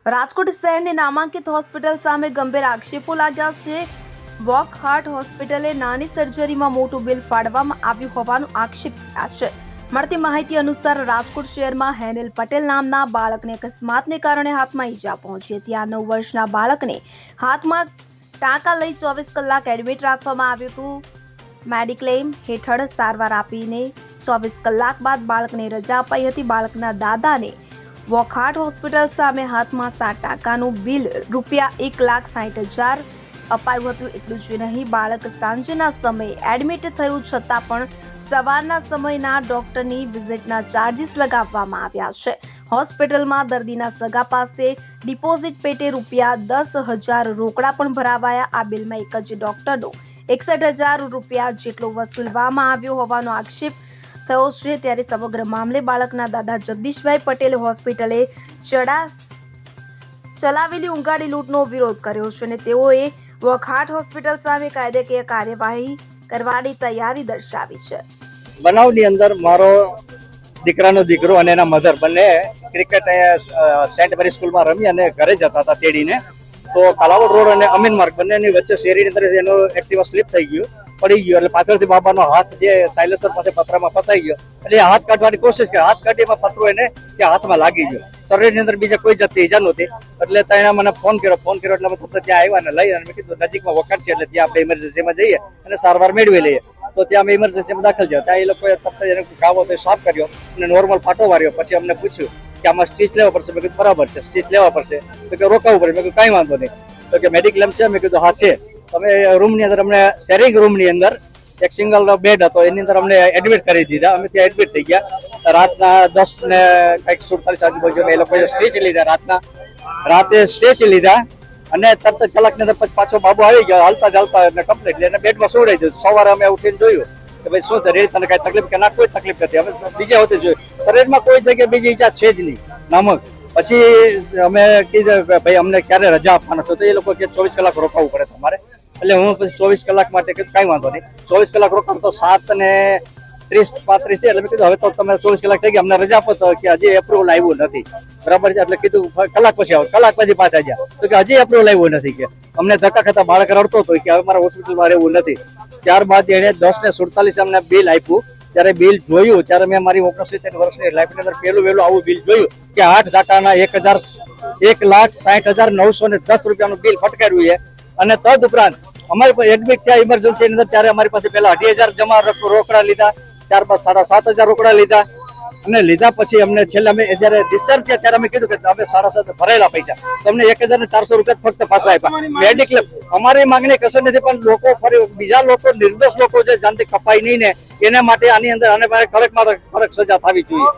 રાજકોટ શહેરની નામાંકિત હોસ્પિટલ સામે ગંભીર આક્ષેપો લાગ્યા છે। વોક હાર્ટ હોસ્પિટલે નાની સર્જરીમાં મોટું બિલ ફાળવવામાં આવ્યું હોવાનો આક્ષેપ થયા છે। મળતી માહિતી અનુસાર રાજકોટ શહેરમાં હેનિલ પટેલ નામના બાળકને અકસ્માતને કારણે હાથમાં ઈજા પહોંચી હતી। આ 9 વર્ષના બાળકને હાથમાં ટાંકા લઈ 24 કલાક એડમિટ રાખવામાં આવ્યું હતું। મેડિક્લેમ હેઠળ સારવાર આપીને 24 કલાક બાદ બાળકને રજા અપાઈ હતી। બાળકના દાદાને વોકહાર્ટ હોસ્પિટલ સામે હાથમાં 7 ટાંકાનું બિલ ₹1,60,000 અપાયું હતું। એટલું જ નહીં, બાળક સાંજના સમયે એડમિટ થયું છતાં પણ સવારના સમયના ડોક્ટરની વિઝિટના ચાર્જીસ લગાવવામાં આવ્યા છે। હોસ્પિટલમાં દર્દીના સગા પાસે ડિપોઝિટ પેટે ₹10,000 રોકડા પણ ભરાવાયા। આ બિલમાં એક જ ડોક્ટરનો ₹61,000 જેટલો વસૂલવામાં આવ્યો હોવાનો આક્ષેપ થયો છે। ત્યારે સમગ્ર મામલે બાળકના દાદા જગદીશભાઈ પટેલે હોસ્પિટલે ચલાવેલી ઊંઘાડી લૂંટનો વિરોધ કર્યો છે અને તેઓએ વોકહાર્ટ હોસ્પિટલ સામે કાયદાકીય કાર્યવાહી કરવાની તૈયારી દર્શાવી છે। બનાવની અંદર મારો દીકરાનો દીકરો અને એના મધર બંને ક્રિકેટ સેન્ટ મેરી સ્કૂલમાં રમી અને ઘરે જતા હતા તેડીને, તો કાલાવડ રોડ અને અમીન માર્ગ બંનેની વચ્ચે શેરીની અંદર એનો એક્ટિવા સ્લીપ થઈ ગયું, પડી ગયો। એટલે પાછળથી બાબાનો હાથ જે સાયલેન્સર પાસે પતરામાં ફસાઈ ગયો એટલે હાથ કાઢવાની કોશિશ કરી, હાથ કાઢીમાં પતરો એને ત્યાં હાથમાં લાગી ગયો। શરીરની અંદર બીજા કોઈ જાતની ઈજા નહોતી। એટલે તેણે મને ફોન કર્યો એટલે અમે તરત ત્યાં આવ્યા અને લઈ અને મેં કીધું નજીકમાં વોકહાર્ટ છે એટલે ત્યાં આપણે ઇમરજન્સીમાં જઈએ અને સારવાર મેળવી લઈએ। તો ત્યાં અમે ઇમરજન્સીમાં દાખલ થયા। ત્યાં એ લોકોએ તરત જ એને ઘાવો તો સાફ કર્યો અને નોર્મલ પાટો વાર્યો। પછી અમને પૂછ્યું કે આમાં સ્ટીચ લેવા પડશે? મેં કીધું બરાબર છે, સ્ટીચ લેવા પડશે। તો કે રોકાવું પડે? મેં કીધું કાંઈ વાંધો નહીં। તો કે મેડિક્લેમ છે? મેં કીધું હા છે। અમે રૂમની અંદર અમને શેરિંગ રૂમની અંદર એક સિંગલ બેડ હતો, એની અંદર અમને એડમિટ કરી દીધા। અમે ત્યાં એડમિટ થઈ ગયા। રાતના 10 ને કંઈક 47 આજુબાજુ એ લોકોએ સ્ટીચ લીધા, રાતે સ્ટીચ લીધા અને તરત જ કલાકની અંદર પછી પાછો બાબુ આવી ગયો હાલતા ચાલતા અને કમ્પ્લીટ એને બેડમાં સુવડાવી દીધું। સવારે અમે ઉઠીને જોયું કે ભાઈ શું રેડી, તને કાંઈ તકલીફ કે ના? કોઈ તકલીફ નથી। અમે બીજા વખતે જોયું શરીરમાં કોઈ જગ્યાએ બીજી ઈજા છે જ નહીં નામક। પછી અમે કીધું કે ભાઈ અમને ક્યારે રજા આપવાના છો? તો એ લોકો કે 24 કલાક રોકાવું પડે તમારે। એટલે હું પછી 24 કલાક માટે કીધું કાંઈ વાંધો નહીં, 24 કલાક રોકાણ તો 7:30-35 એટલે મેં કીધું હવે તો તમે 24 કલાક થઈ ગયા, અમને રજા આપો। તો કે હજી એપ્રુવલ આવ્યું નથી, બરાબર છે? એટલે કીધું કલાક પછી આવો, કલાક પછી પાછા ગયા તો કે હજી એપ્રુવલ આવ્યું નથી। કે અમને ધક્કા ખાતા બાળક રડતો હતો કે હવે મારા હોસ્પિટલમાં રહેવું નથી। ત્યારબાદ એને 10:47 અમને બિલ આપ્યું। ત્યારે બિલ જોયું ત્યારે મેં મારી 69 વર્ષની લાઈફની અંદર પહેલું વહેલું આવું બિલ જોયું કે 8 ટાંકાના ₹1,60,910 બિલ ફટકાર્યું છે। અને તદ ઉપરાંત અમારી પાસે એડમિટ થયા ઇમરજન્સી અંદર ત્યારે અમારી પાસે પહેલા 18,000 જમા રોકડા લીધા, ત્યારબાદ 7,500 રોકડા લીધા અને લીધા પછી અમને છેલ્લે અમે જયારે ડિસ્ચાર્જ થયા ત્યારે અમે કીધું કે અમે 7,500 ભરેલા પૈસા તમને ₹1,400 ફક્ત પાછા આપ્યા। મેડિક્લેમ અમારી માંગણી કશું નથી, પણ લોકો ફરી બીજા લોકો નિર્દોષ લોકો જે જાનથી કપાય નહીં ને એના માટે આની અંદર આને કડક સજા થવી જોઈએ,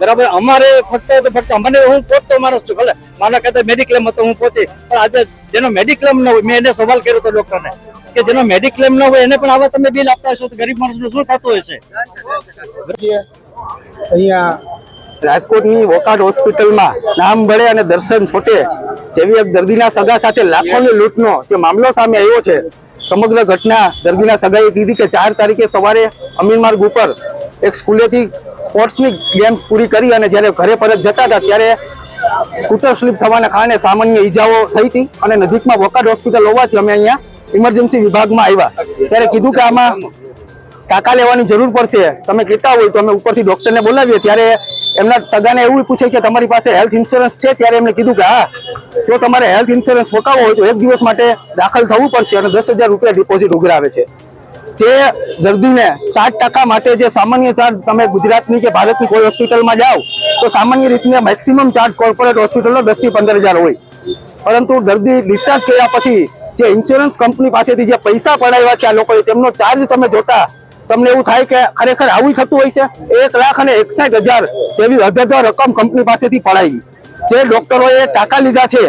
બરાબર? અમારે ફક્ત અમને હું પહોંચતો માણસ છું, ભલે મારા કદાચ મેડિક્લેમ હતો હું પહોંચી, પણ આજે જેનો મેડિક્લેમ ન હોય, મેં એને સવાલ કર્યો હતો ડોક્ટરને કે જેનો મેડિક્લેમ ન હોય એને પણ આવા તમે બિલ આપતા હશો તો ગરીબ માણસનું શું થતું હશે? અહીંયા રાજકોટની વોકહાર્ટ હોસ્પિટલમાં નામ બળે અને દર્શન છોટે જેવી એક દર્દીના સગા સાથે લાખોની લૂંટનો જે મામલો સામે આવ્યો છે। સમગ્ર ઘટના દર્દીના સગાએ કીધી કે 4 તારીખે સવારે અમીન માર્ગ ઉપર એક સ્કૂલેથી સ્પોર્ટ્સની ગેમ્સ પૂરી કરી અને જ્યારે ઘરે પરત જતા હતા ત્યારે સ્કૂટર સ્લીપ થવાના કારણે સામાન્ય ઈજાઓ થઈ હતી અને નજીકમાં વોકહાર્ટ હોસ્પિટલ હોવાથી અમે અહીંયા ઇમરજન્સી વિભાગમાં આવ્યા। ત્યારે કીધું કે આમાં ટાંકા લેવાની જરૂર પડશે, તમે કહેતા હોય તો અમે ઉપરથી ડોક્ટરને બોલાવીએ। ત્યારે એમના સગાને એવું પૂછે કે તમારી પાસે હેલ્થ ઇન્સ્યોરન્સ છે? ત્યારે એમને કીધું કે હા, જો તમારે હેલ્થ ઇન્સ્યોરન્સ પકાવવો હોય તો 1 દિવસ માટે દાખલ થવું પડશે અને ₹10,000 ડિપોઝિટ ઉઘરાવે છે। જે દર્દીને 7% માટે જે સામાન્ય ચાર્જ તમે ગુજરાતની કે ભારતની કોઈ હોસ્પિટલમાં જાઓ તો સામાન્ય રીતે મેક્સિમમ ચાર્જ કોર્પોરેટ હોસ્પિટલનો 10 થી 15,000 હોય, પરંતુ દર્દી ડિસ્ચાર્જ થયા પછી જે ઇન્સ્યોરન્સ કંપની પાસેથી જે પૈસા પડાવ્યા છે આ લોકોએ તેમનો ચાર્જ તમે જોતા તમને એવું થાય કે ખરેખર આવું થતું હોય છે। 1,61,000 જેવી અધધ રકમ કંપની પાસેથી પડાવી। જે ડોક્ટરોએ ટાંકા લીધા છે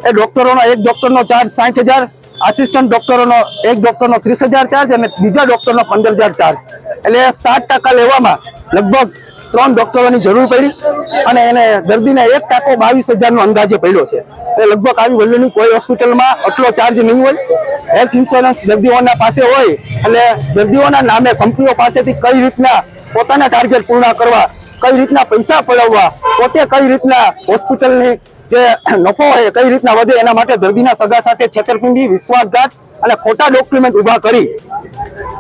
એ ડોક્ટરોનો એક ડોક્ટરનો ચાર્જ 60,000, આસિસ્ટન્ટ ડોક્ટરોનો એક ડોક્ટરનો 30,000 ચાર્જ અને બીજા ડોક્ટરનો 15,000 ચાર્જ। એટલે 7% લેવામાં લગભગ 3 ડોક્ટરોની જરૂર પડી અને એને દર્દીને એક ટાંકો 22,000 અંદાજે પડ્યો છે। એટલે લગભગ આવી વેલ્યુની કોઈ હોસ્પિટલમાં આટલો ચાર્જ નહીં હોય। હેલ્થ ઇન્સ્યોરન્સ દર્દીઓના પાસે હોય એટલે દર્દીઓના નામે કંપનીઓ પાસેથી કઈ રીતના પોતાના ટાર્ગેટ પૂર્ણ કરવા, કઈ રીતના પૈસા પડાવવા, પોતે કઈ રીતના હોસ્પિટલની જે નફો હોય કઈ રીતના વધે એના માટે દર્દીના સગા સાથે છેતરપિંડી, વિશ્વાસઘાત અને ખોટા ડોક્યુમેન્ટ ઉભા કરી.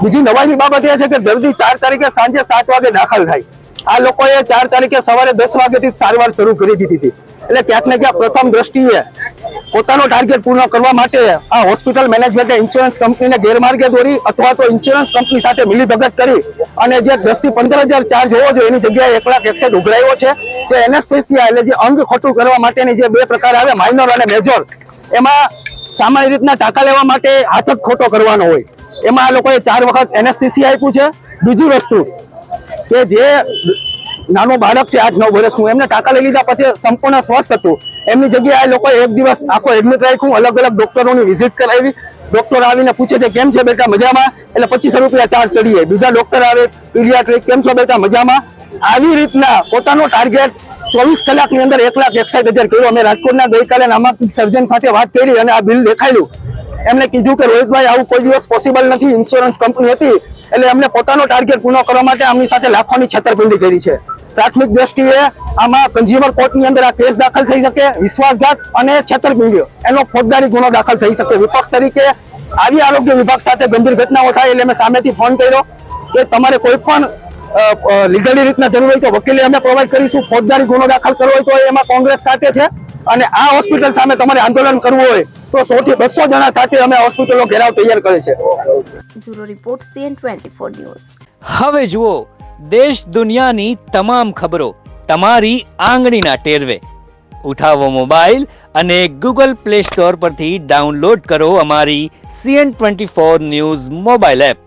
બીજી નવાઈની બાબત એ છે કે દર્દી 4 તારીખે સાંજે 7 વાગે દાખલ થાય. આ લોકોએ 4 તારીખે સવારે 10 વાગ્યાથી સારવાર શરૂ કરી દીધી હતી. એટલે ક્યાંક ને ક્યાંક પ્રથમ દ્રષ્ટિએ પોતાનો ટાર્ગેટ પૂર્ણ કરવા માટે આ હોસ્પિટલ મેનેજમેન્ટે ઇન્સ્યોરન્સ કંપનીને ગેરમાર્ગે દોરી અથવા તો ઇન્સ્યોરન્સ કંપની સાથે મિલીભગત કરી અને જે 10 થી 15,000 ચાર્જ હોવો જોઈએ એની જગ્યાએ 1,61,000 ઉઘરાવ્યો છે. જે એનેસ્થેસિયા એટલે જે અંગ ખોટું કરવા માટેની જે 2 પ્રકાર આવે, માઇનોર અને મેજર, એમાં સામાન્ય રીતના ટાંકા લેવા માટે હાથ જ ખોટો કરવાનો હોય. એમાં આ લોકોએ 4 વખત એનેસ્થેસિયા આપ્યું છે. બીજી વસ્તુ કે જે નાનું બાળક છે 8-9 વર્ષનું, એમને ટાંકા લઈ લીધા પછી સંપૂર્ણ સ્વસ્થ હતું, એમની જગ્યાએ આ લોકોએ 1 દિવસ આખો એડમિટ રાખ્યું, અલગ અલગ ડોક્ટરોની વિઝિટ કરાવી. ડોક્ટર આવીને પૂછે છે કેમ છે બેટા, મજામાં? એટલે 2500 રૂપિયા ચાર્જ ચડી જાય. બીજા ડોક્ટર આવે, પીડિયાટ્રિક, કેમ છો બેટા, મજામાં? આવી રીતના પોતાનો ટાર્ગેટ 24 કલાકની અંદર 1,61,000 કર્યો. અમે રાજકોટના ગઈકાલે નામાંકિત સર્જન સાથે વાત કરી અને આ બિલ દેખાડ્યું. એમને કીધું કે રોહિતભાઈ આવું કોઈ દિવસ પોસિબલ નથી, ઇન્સ્યોરન્સ કંપની હતી એટલે એમને પોતાનો ટાર્ગેટ પૂર્ણ કરવા માટે આમની સાથે લાખોની છેતરપિંડી કરી છે. પ્રાથમિક દ્રષ્ટિએ આમાં કન્ઝ્યુમર કોર્ટની અંદર આ કેસ દાખલ થઈ શકે, વિશ્વાસઘાત અને છેતરપિંડીઓ એનો ફોજદારી ગુનો દાખલ થઈ શકે. વિપક્ષ તરીકે આવી આરોગ્ય વિભાગ સાથે ગંભીર ઘટનાઓ થાય એટલે મેં સામેથી ફોન કર્યો કે તમારે કોઈ પણ લીગલી રીતના જરૂર હોય તો વકીલે અમે પ્રોવાઈડ કરીશું. ફોજદારી ગુનો દાખલ કરવો હોય તો એમાં કોંગ્રેસ સાથે છે અને આ હોસ્પિટલ સામે તમારે આંદોલન કરવું હોય તો 100 થી 200 જણા સાથે અમે હોસ્પિટલો ઘેરાવ તૈયાર કરે છે. Bureau report CN24 news. હવે જુઓ દેશ દુનિયાની તમામ ખબરો તમારી આંગળીના ટેરવે. ઉઠાવો મોબાઈલ અને Google Play Store પરથી ડાઉનલોડ કરો અમારી CN24 ન્યૂઝ મોબાઈલ એપ.